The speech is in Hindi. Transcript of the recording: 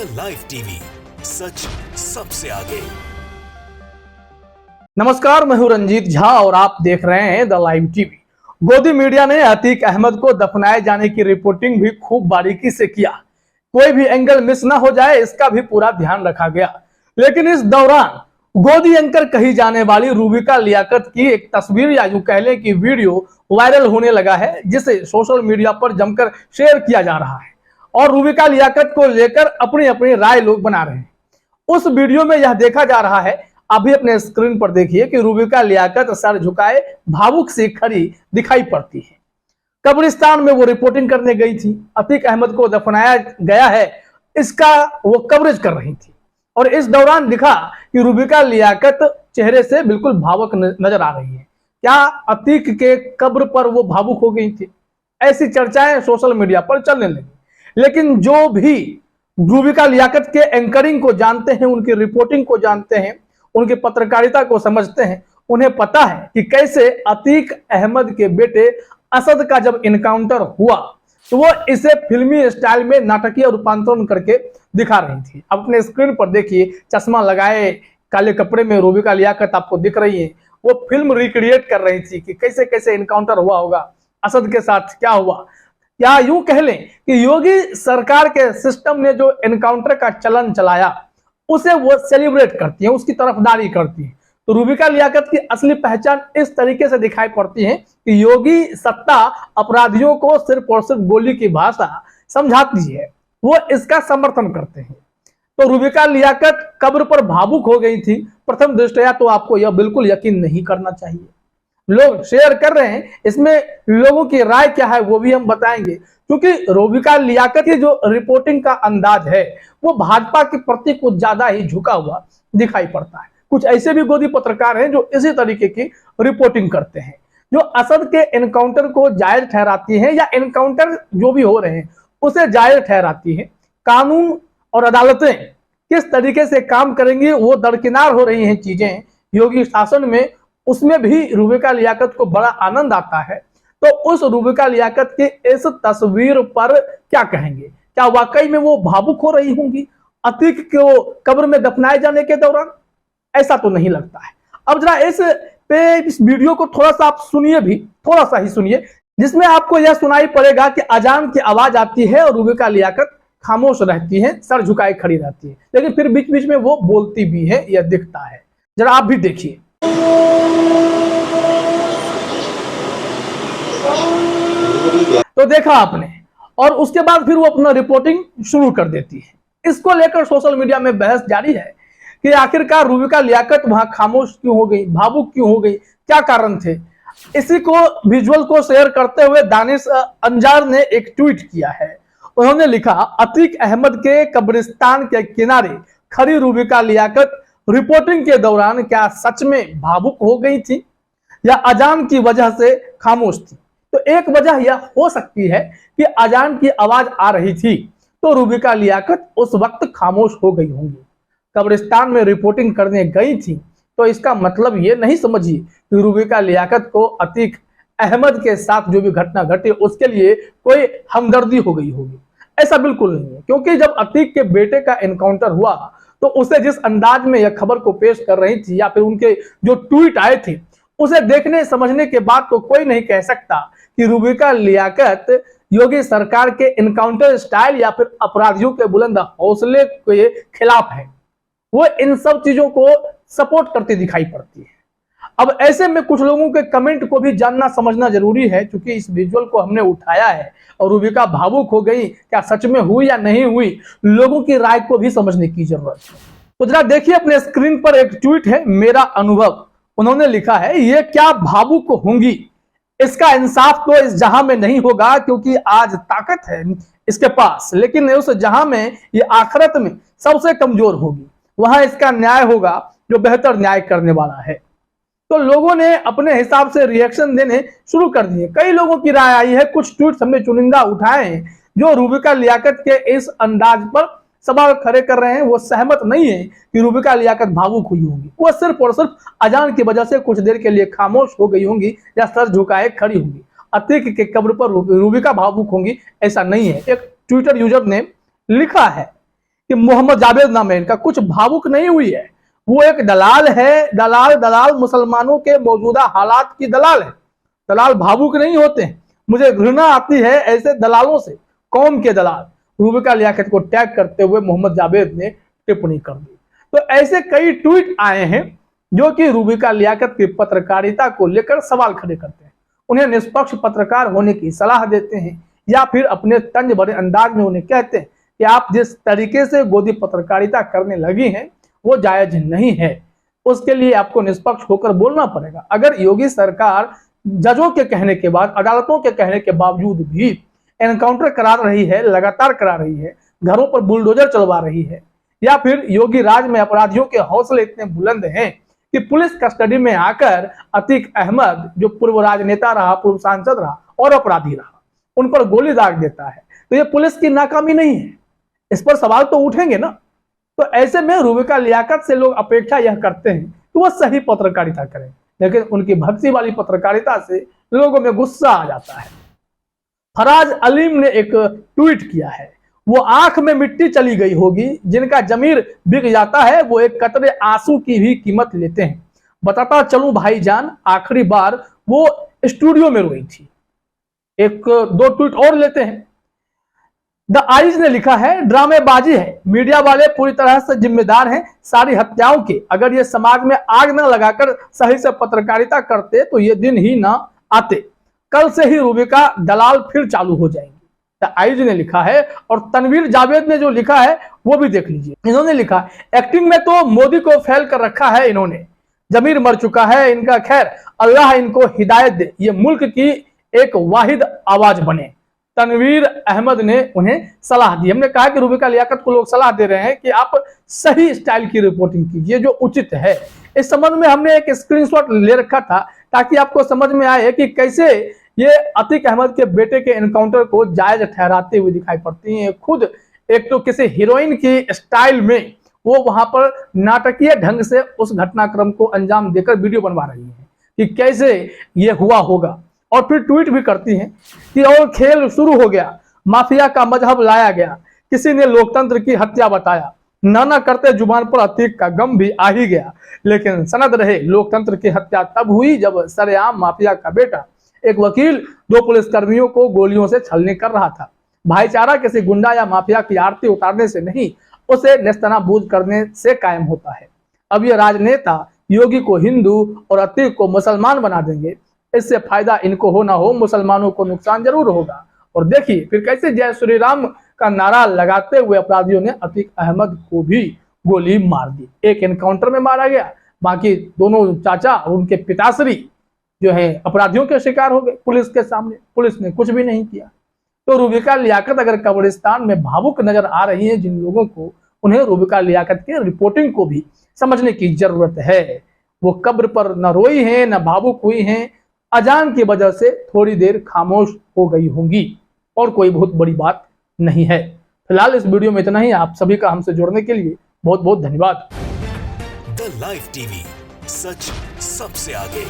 लाइव टीवी, सच सबसे आगे। नमस्कार, मैं हूं रंजीत झा और आप देख रहे हैं द लाइव टीवी। गोदी मीडिया ने अतीक अहमद को दफनाए जाने की रिपोर्टिंग भी खूब बारीकी से किया। कोई भी एंगल मिस ना हो जाए, इसका भी पूरा ध्यान रखा गया। लेकिन इस दौरान गोदी एंकर कही जाने वाली रूबिका लियाकत की एक तस्वीर या यूं कह लें कि वीडियो वायरल होने लगा है, जिसे सोशल मीडिया पर जमकर शेयर किया जा रहा है और रूबिका लियाकत को लेकर अपनी अपनी राय लोग बना रहे हैं। उस वीडियो में यह देखा जा रहा है, अभी अपने स्क्रीन पर देखिए, कि रूबिका लियाकत सर झुकाए भावुक सी खड़ी दिखाई पड़ती है। कब्रिस्तान में वो रिपोर्टिंग करने गई थी। अतीक अहमद को दफनाया गया है, इसका वो कवरेज कर रही थी और इस दौरान दिखा कि रूबिका लियाकत चेहरे से बिल्कुल भावुक नजर आ रही है। क्या अतीक के कब्र पर वो भावुक हो गई थी? ऐसी चर्चाएं सोशल मीडिया पर चलने लगी। लेकिन जो भी रूबिका लियाकत के एंकरिंग को जानते हैं, उनकी रिपोर्टिंग को जानते हैं, उनकी पत्रकारिता को समझते हैं, उन्हें पता है कि कैसे अतीक अहमद के बेटे असद का जब इनकाउंटर हुआ तो वो इसे फिल्मी स्टाइल में नाटकीय रूपांतरण करके दिखा रही थी। अब अपने स्क्रीन पर देखिए, चश्मा लगाए काले कपड़े में रूबिका लियाकत आपको दिख रही है। वो फिल्म रिक्रिएट कर रही थी कि कैसे कैसे इनकाउंटर हुआ होगा, असद के साथ क्या हुआ। या यूं कह लें कि योगी सरकार के सिस्टम ने जो एनकाउंटर का चलन चलाया उसे वो सेलिब्रेट करती है, उसकी तरफदारी करती है। तो रूबिका लियाकत की असली पहचान इस तरीके से दिखाई पड़ती है कि योगी सत्ता अपराधियों को सिर्फ और सिर्फ गोली की भाषा समझाती है, वो इसका समर्थन करते हैं। तो रूबिका लियाकत कब्र पर भावुक हो गई थी। प्रथम दृष्टया तो आपको यह बिल्कुल यकीन नहीं करना चाहिए। लोग शेयर कर रहे हैं, इसमें लोगों की राय क्या है वो भी हम बताएंगे, क्योंकि रूबिका लियाकत की जो रिपोर्टिंग का अंदाज है वो भाजपा के प्रति कुछ ज्यादा ही झुका हुआ दिखाई पड़ता है। कुछ ऐसे भी गोदी पत्रकार हैं जो इसी तरीके की रिपोर्टिंग करते हैं, जो असद के एनकाउंटर को जायज ठहराती है या एनकाउंटर जो भी हो रहे हैं उसे जायज ठहराती है। कानून और अदालतें किस तरीके से काम करेंगी, वो दरकिनार हो रही हैं चीजें योगी शासन में, उसमें भी रूबिका लियाकत को बड़ा आनंद आता है। तो उस रूबिका लियाकत की इस तस्वीर पर क्या कहेंगे? क्या वाकई में वो भावुक हो रही होंगी अतीक को कब्र में दफनाए जाने के दौरान? ऐसा तो नहीं लगता है। अब जरा इस वीडियो को थोड़ा सा आप सुनिए, भी थोड़ा सा ही सुनिए, जिसमें आपको यह सुनाई पड़ेगा कि अजान की आवाज आती है और रूबिका लियाकत खामोश रहती है, सर झुकाए खड़ी रहती है, लेकिन फिर बीच बीच में वो बोलती भी है, यह दिखता है। जरा आप भी देखिए। तो देखा आपने, और उसके बाद फिर वो अपना रिपोर्टिंग शुरू कर देती है। इसको लेकर सोशल मीडिया में बहस जारी है कि आखिरकार रूबिका लियाकत वहां खामोश क्यों हो गई, भावुक क्यों हो गई, क्या कारण थे। इसी को विजुअल को शेयर करते हुए दानिश अंजार ने एक ट्वीट किया है। उन्होंने लिखा, अतीक अहमद के कब्रिस्तान के किनारे खड़ी रूबिका लियाकत रिपोर्टिंग के दौरान क्या सच में भावुक हो गई थी या अजान की वजह से खामोश थी? तो एक वजह यह हो सकती है कि अजान की आवाज आ रही थी तो रूबिका लियाकत उस वक्त खामोश हो गई होंगी। कब्रिस्तान में रिपोर्टिंग करने गई थी तो इसका मतलब ये नहीं समझिए कि रूबिका लियाकत को अतीक अहमद के साथ जो भी घटना घटी उसके लिए कोई हमदर्दी हो गई होगी। ऐसा बिल्कुल नहीं है, क्योंकि जब अतीक के बेटे का एनकाउंटर हुआ तो उसे जिस अंदाज में यह खबर को पेश कर रही थी या फिर उनके जो ट्वीट आए थे उसे देखने समझने के बाद तो कोई नहीं कह सकता कि रूबिका लियाकत योगी सरकार के इनकाउंटर स्टाइल या फिर अपराधियों के बुलंद हौसले के खिलाफ है। वो इन सब चीजों को सपोर्ट करती दिखाई पड़ती है। अब ऐसे में कुछ लोगों के कमेंट को भी जानना समझना जरूरी है, क्योंकि इस विजुअल को हमने उठाया है और रूबिका भावुक हो गई, क्या सच में हुई या नहीं हुई, लोगों की राय को भी समझने की जरूरत है। तो जरा देखिए, अपने स्क्रीन पर एक ट्वीट है, मेरा अनुभव। उन्होंने लिखा है, ये क्या भावुक होंगी, इसका इंसाफ तो इस जहां में नहीं होगा, क्योंकि आज ताकत है इसके पास, लेकिन उस जहां में ये आखिरत में सबसे कमजोर होगी, वहां इसका न्याय होगा जो बेहतर न्याय करने वाला है। तो लोगों ने अपने हिसाब से रिएक्शन देने शुरू कर दिए। कई लोगों की राय आई है, कुछ ट्वीट हमने चुनिंदा उठाए हैं जो रूबिका लियाकत के इस अंदाज पर सवाल खड़े कर रहे हैं। वो सहमत नहीं है कि रूबिका लियाकत भावुक हुई होंगी, वो सिर्फ और सिर्फ अजान की वजह से कुछ देर के लिए खामोश हो गई होंगी या सर झुकाए खड़ी होंगी। अतीक के कब्र पर रूबिका भावुक होंगी, ऐसा नहीं है। एक ट्विटर यूजर ने लिखा है कि मोहम्मद जावेद नाम है इनका, कुछ भावुक नहीं हुई है। वो एक दलाल है, दलाल मुसलमानों के मौजूदा हालात की दलाल है। दलाल भावुक नहीं होते हैं। मुझे घृणा आती है ऐसे दलालों से, कौम के दलाल। रूबिका लियाकत को टैग करते हुए मोहम्मद जावेद ने टिप्पणी कर दी। तो ऐसे कई ट्वीट आए हैं जो कि रूबिका लियाकत की पत्रकारिता को लेकर सवाल खड़े करते हैं, उन्हें निष्पक्ष पत्रकार होने की सलाह देते हैं, या फिर अपने तंज भरे अंदाज में उन्हें कहते हैं कि आप जिस तरीके से गोदी पत्रकारिता करने लगी हैं वो जायज नहीं है, उसके लिए आपको निष्पक्ष होकर बोलना पड़ेगा। अगर योगी सरकार जजों के कहने के बाद, अदालतों के कहने के बावजूद भी एनकाउंटर करा रही है, लगातार करा रही है, घरों पर बुलडोजर चलवा रही है, या फिर योगी राज में अपराधियों के हौसले इतने बुलंद हैं कि पुलिस कस्टडी में आकर अतीक अहमद, जो पूर्व राजनेता रहा, पूर्व सांसद रहा और अपराधी रहा, उन पर गोली दाग देता है, तो ये पुलिस की नाकामी नहीं है? इस पर सवाल तो उठेंगे ना। तो ऐसे में रूबिका लियाकत से लोग अपेक्षा यह करते हैं कि वह सही पत्रकारिता करें, लेकिन उनकी भक्ति वाली पत्रकारिता से लोगों में गुस्सा आ जाता है। फराज अलीम ने एक ट्वीट किया है, वो आंख में मिट्टी चली गई होगी, जिनका जमीर बिक जाता है वो एक कतरे आंसू की भी कीमत लेते हैं। बताता चलूं भाईजान, आखिरी बार वो स्टूडियो में रोई थी। एक दो ट्वीट और लेते हैं। द आइज ने लिखा है, ड्रामेबाजी है, मीडिया वाले पूरी तरह से जिम्मेदार हैं सारी हत्याओं के। अगर ये समाज में आग न लगाकर सही से पत्रकारिता करते तो ये दिन ही ना आते। कल से ही रूबिका दलाल फिर चालू हो जाएंगी, द आइज ने लिखा है। और तनवीर जावेद ने जो लिखा है वो भी देख लीजिए। इन्होंने लिखा, एक्टिंग में तो मोदी को फेल कर रखा है इन्होंने, जमीर मर चुका है इनका, खैर अल्लाह इनको हिदायत दे, ये मुल्क की एक वाहिद आवाज बने। तनवीर अहमद ने उन्हें सलाह दी। हमने कहा कि रूबिका लियाकत को लोग सलाह दे रहे हैं कि आप सही स्टाइल की रिपोर्टिंग कीजिए जो उचित है। इस संबंध में हमने एक स्क्रीनशॉट ले रखा था ताकि आपको समझ में आए कि कैसे ये अतीक अहमद के बेटे के एनकाउंटर को जायज ठहराते हुए दिखाई पड़ती हैं। खुद एक तो किसी हीरोइन की स्टाइल में वो वहां पर नाटकीय ढंग से उस घटनाक्रम को अंजाम देकर वीडियो बनवा रही है कि कैसे ये हुआ होगा, और फिर ट्वीट भी करती हैं कि और खेल शुरू हो गया, माफिया का मजहब लाया गया, किसी ने लोकतंत्र की हत्या बताया, नाना करते जुबान पर अतीक का गम भी आ ही गया, लेकिन सनद रहे लोकतंत्र की हत्या तब हुई जब सरेआम माफिया का बेटा, एक वकील, दो पुलिसकर्मियों को गोलियों से छलनी कर रहा था। भाईचारा किसी गुंडा या माफिया की आरती उतारने से नहीं, उसे नेस्तनाबूद करने से कायम होता है। अब ये राजनेता योगी को हिंदू और अतीक को मुसलमान बना देंगे, इससे फायदा इनको हो ना हो, मुसलमानों को नुकसान जरूर होगा। और देखिए फिर कैसे जय श्री राम का नारा लगाते हुए अपराधियों ने अतीक अहमद को भी गोली मार दी। एक एनकाउंटर में मारा गया, बाकी दोनों चाचा और उनके पिताश्री जो है अपराधियों के शिकार हो गए पुलिस के सामने। पुलिस ने कुछ भी नहीं किया। तो रूबिका लियाकत अगर कब्रिस्तान में भावुक नजर आ रही है जिन लोगों को, उन्हें रूबिका लियाकत की रिपोर्टिंग को भी समझने की जरूरत है। वो कब्र पर न रोई है न भावुक हुई है, अजान की वजह से थोड़ी देर खामोश हो गई होंगी और कोई बहुत बड़ी बात नहीं है। फिलहाल इस वीडियो में इतना ही। आप सभी का हमसे जुड़ने के लिए बहुत बहुत धन्यवाद। द लाइव टीवी, सच सबसे आगे।